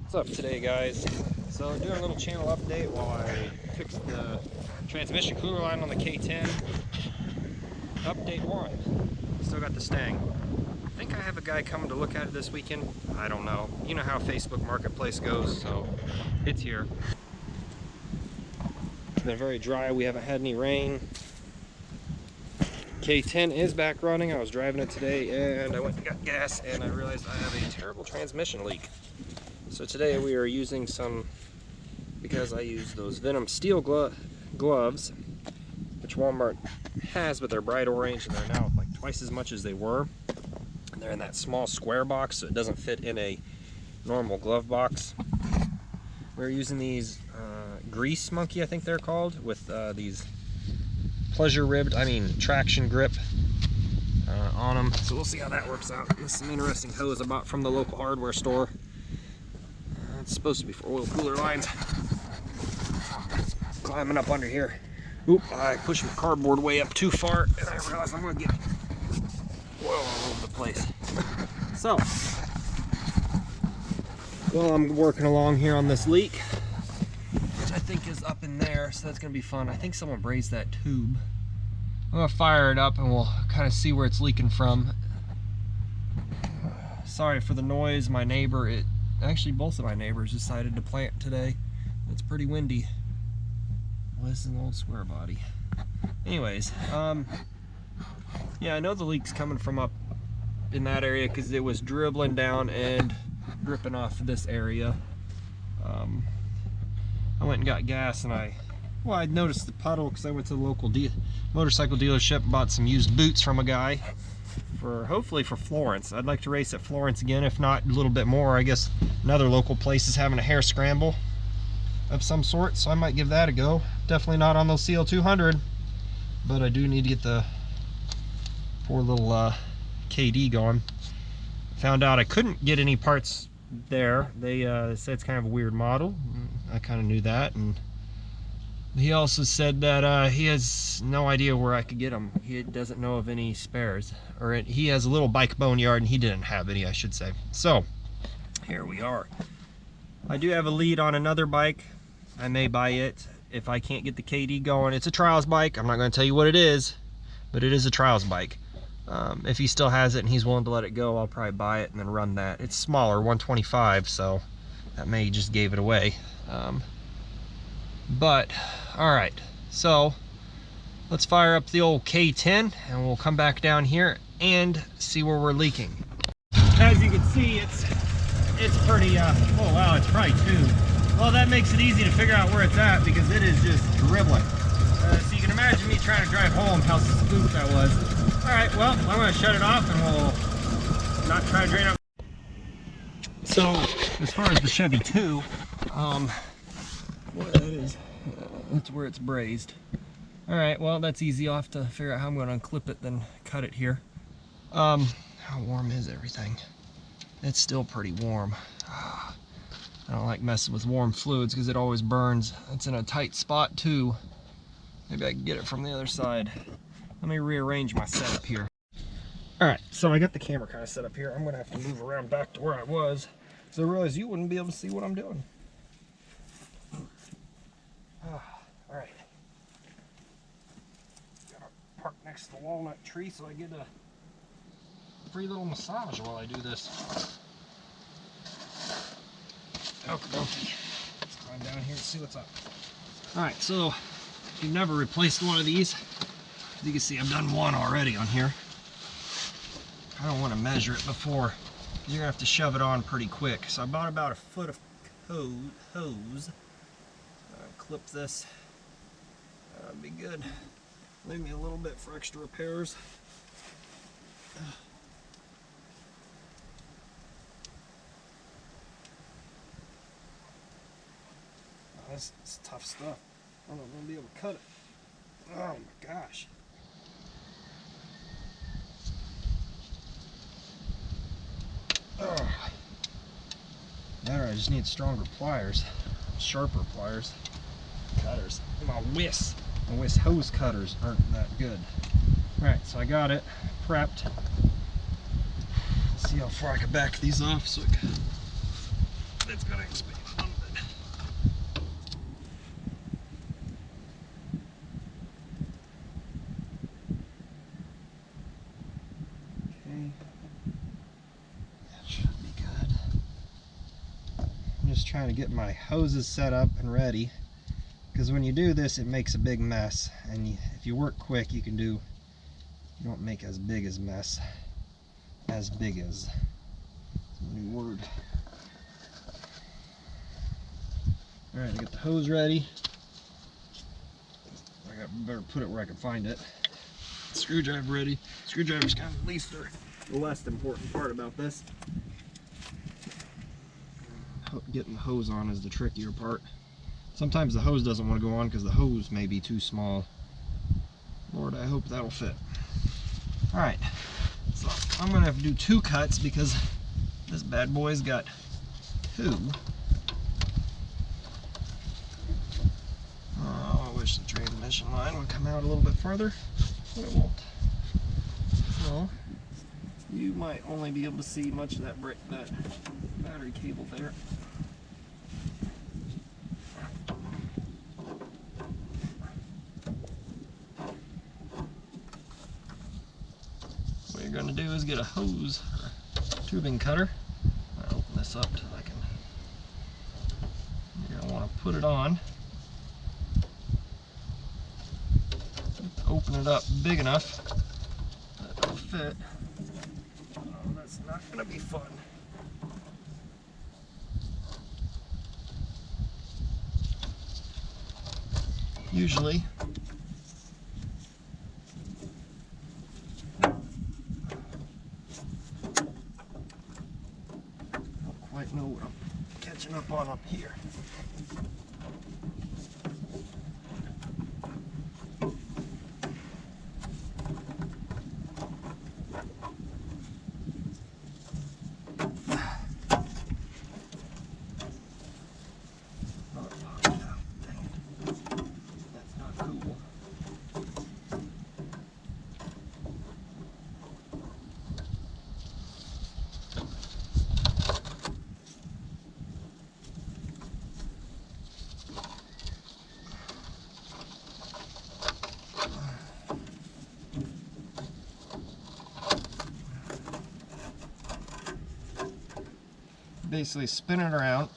What's up today, guys? So doing a little channel update while I fix the transmission cooler line on the K10. Update 1. Still got the stang. I think I have a guy coming to look at it this weekend. I don't know. You know how Facebook Marketplace goes, so it's here. It's been very dry. We haven't had any rain. K10 is back running. I was driving it today and I went and got gas and I realized I have a terrible transmission leak. So today we are using some, because I use those Venom steel gloves, which Walmart has, but they're bright orange and they're now like twice as much as they were. And they're in that small square box, so it doesn't fit in a normal glove box. We're using these Grease Monkey, I think they're called, with these traction grip on them. So we'll see how that works out. This is an interesting hose I bought from the local hardware store. It's supposed to be for oil cooler lines. Climbing up under here. Oop, I pushed my cardboard way up too far and I realized I'm gonna get oil all over the place. So, well, I'm working along here on this leak, which I think is up in there, so that's gonna be fun. I think someone brazed that tube. I'm gonna fire it up and we'll kind of see where it's leaking from. Sorry for the noise. My neighbor, actually both of my neighbors decided to plant today. It's pretty windy. Well, this is an old square body. Anyways, yeah, I know the leak's coming from up in that area because it was dribbling down and dripping off this area. I went and got gas and I noticed the puddle because I went to the local motorcycle dealership and bought some used boots from a guy. Hopefully for Florence. I'd like to race at Florence again, if not a little bit more. I guess another local place is having a hare scramble of some sort, so I might give that a go. Definitely not on those CL200, but I do need to get the poor little KD going. Found out I couldn't get any parts there. They said it's kind of a weird model. I kind of knew that, and he also said that he has no idea where I could get them. He doesn't know of any spares. He has a little bike boneyard and he didn't have any, I should say. So, here we are. I do have a lead on another bike. I may buy it if I can't get the KD going. It's a trials bike. I'm not going to tell you what it is, but it is a trials bike. If he still has it and he's willing to let it go, I'll probably buy it and then run that. It's smaller, 125, so that may just gave it away. But all right, so let's fire up the old K10 and we'll come back down here and see where we're leaking. As you can see, it's pretty oh wow, it's probably 2. Well, that makes it easy to figure out where it's at because it is just dribbling. So you can imagine me trying to drive home how spooked I was. All right, well, I'm going to shut it off and we'll not try to drain out. So as far as the Chevy 2, what that is, that's where it's brazed. All right, well, that's easy. I'll have to figure out how I'm going to unclip it, then cut it here. How warm is everything? It's still pretty warm. I don't like messing with warm fluids because it always burns. It's in a tight spot too. Maybe I can get it from the other side. Let me rearrange my setup here. All right, so I got the camera kind of set up here. I'm gonna have to move around back to where I was because I realized you wouldn't be able to see what I'm doing. All right. Gotta park next to the walnut tree so I get a free little massage while I do this. Okay. Let's climb down here and see what's up. All right, so if you've never replaced one of these, as you can see, I've done one already on here. I don't want to measure it before. You're gonna have to shove it on pretty quick. So I bought about 1 foot of hose. Clip this. That'd be good. Leave me a little bit for extra repairs. That's tough stuff. I'm not going to be able to cut it. Oh my gosh. Oh. There, I just need stronger pliers. Sharper pliers. Cutters. My Wiss hose cutters aren't that good. Alright, so I got it prepped. Let's see how far I can back these off so it can it's going to expand a little bit. Okay. That should be good. I'm just trying to get my hoses set up and ready, because when you do this it makes a big mess, and if you work quick you don't make as big as mess. As big as, a new word. Alright, I got the hose ready. Better put it where I can find it. Screwdriver ready. Screwdriver's kind of the least important part about this. Getting the hose on is the trickier part. Sometimes the hose doesn't want to go on because the hose may be too small. Lord, I hope that'll fit. Alright, so I'm going to have to do 2 cuts because this bad boy's got 2. Oh, I wish the transmission line would come out a little bit further, but it won't. So, you might only be able to see much of that battery cable there. What you're going to do is get a hose or tubing cutter. I'll open this up till I can. You're going to want to put it on. Open it up big enough that it'll fit. Oh, that's not going to be fun. Usually, I don't quite know what I'm catching up on up here. Basically spin it around,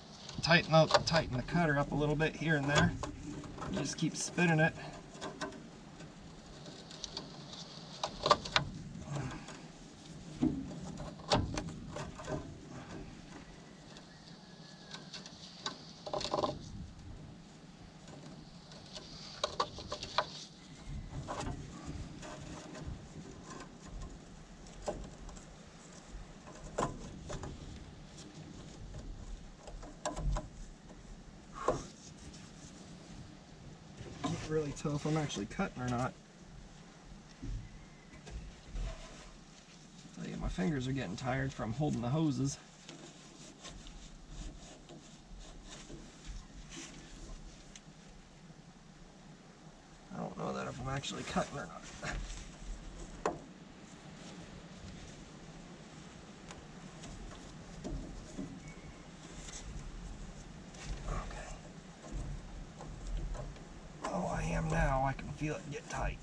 tighten the cutter up a little bit here and there. You just keep spinning it. Really tell if I'm actually cutting or not. Tell you, my fingers are getting tired from holding the hoses. I don't know that if I'm actually cutting or not. Now I can feel it get tight.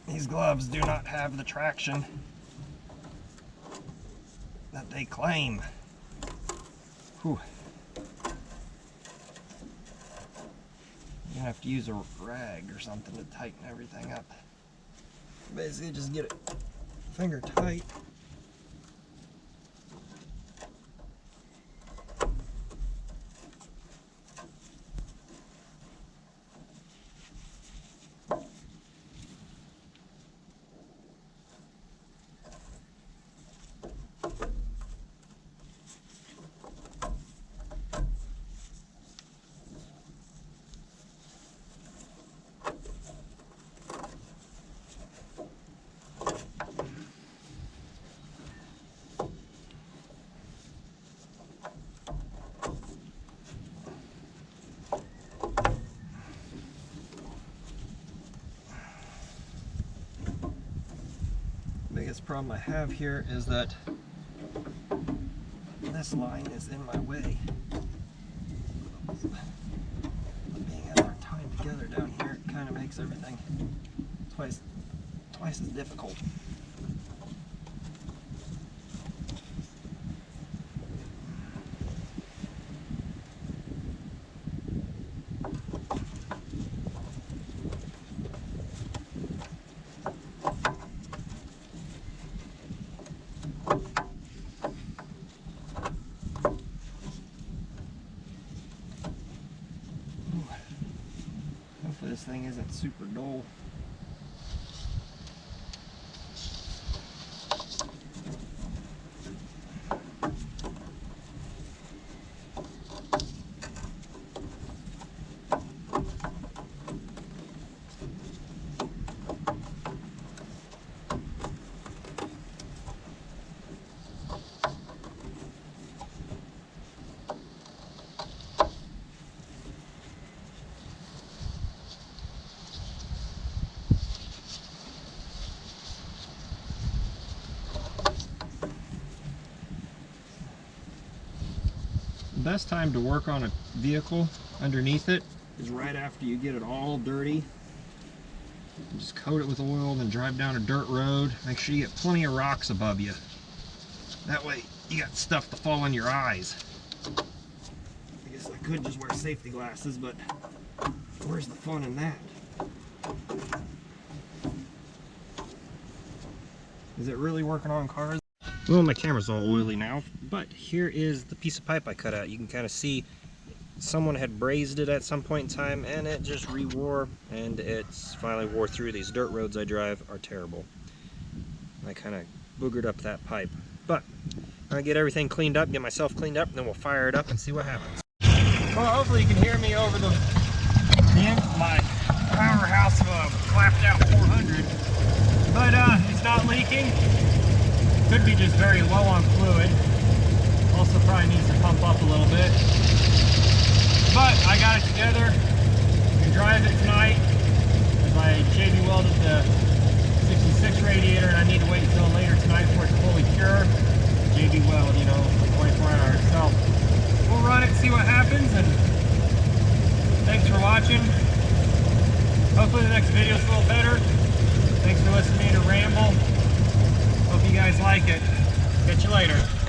These gloves do not have the traction that they claim. Whew. You're gonna have to use a rag or something to tighten everything up. Basically just get it finger tight. Biggest problem I have here is that this line is in my way. Being that they're tied together down here, it kind of makes everything twice as difficult. Hopefully this thing isn't super dull. The best time to work on a vehicle underneath it is right after you get it all dirty. Just coat it with oil, then drive down a dirt road. Make sure you get plenty of rocks above you. That way you got stuff to fall in your eyes. I guess I could just wear safety glasses, but where's the fun in that? Is it really working on cars? Well, my camera's all oily now, but here is the piece of pipe I cut out. You can kind of see someone had brazed it at some point in time, and it just re-wore, and it's finally wore through. These dirt roads I drive are terrible. I kind of boogered up that pipe. But I'm going to get everything cleaned up, get myself cleaned up, and then we'll fire it up and see what happens. Well, hopefully you can hear me over the end of my powerhouse of a clapped out 400. But it's not leaking. Could be just very low on fluid. Also probably needs to pump up a little bit. But I got it together. I can drive it tonight because I JB welded the 66 radiator and I need to wait until later tonight for it to fully cure. JB weld, you know, for 24 hours. So we'll run it, see what happens, and thanks for watching. Hopefully the next video is a little better. Thanks for listening to Ramble. Hope you guys like it. Catch you later.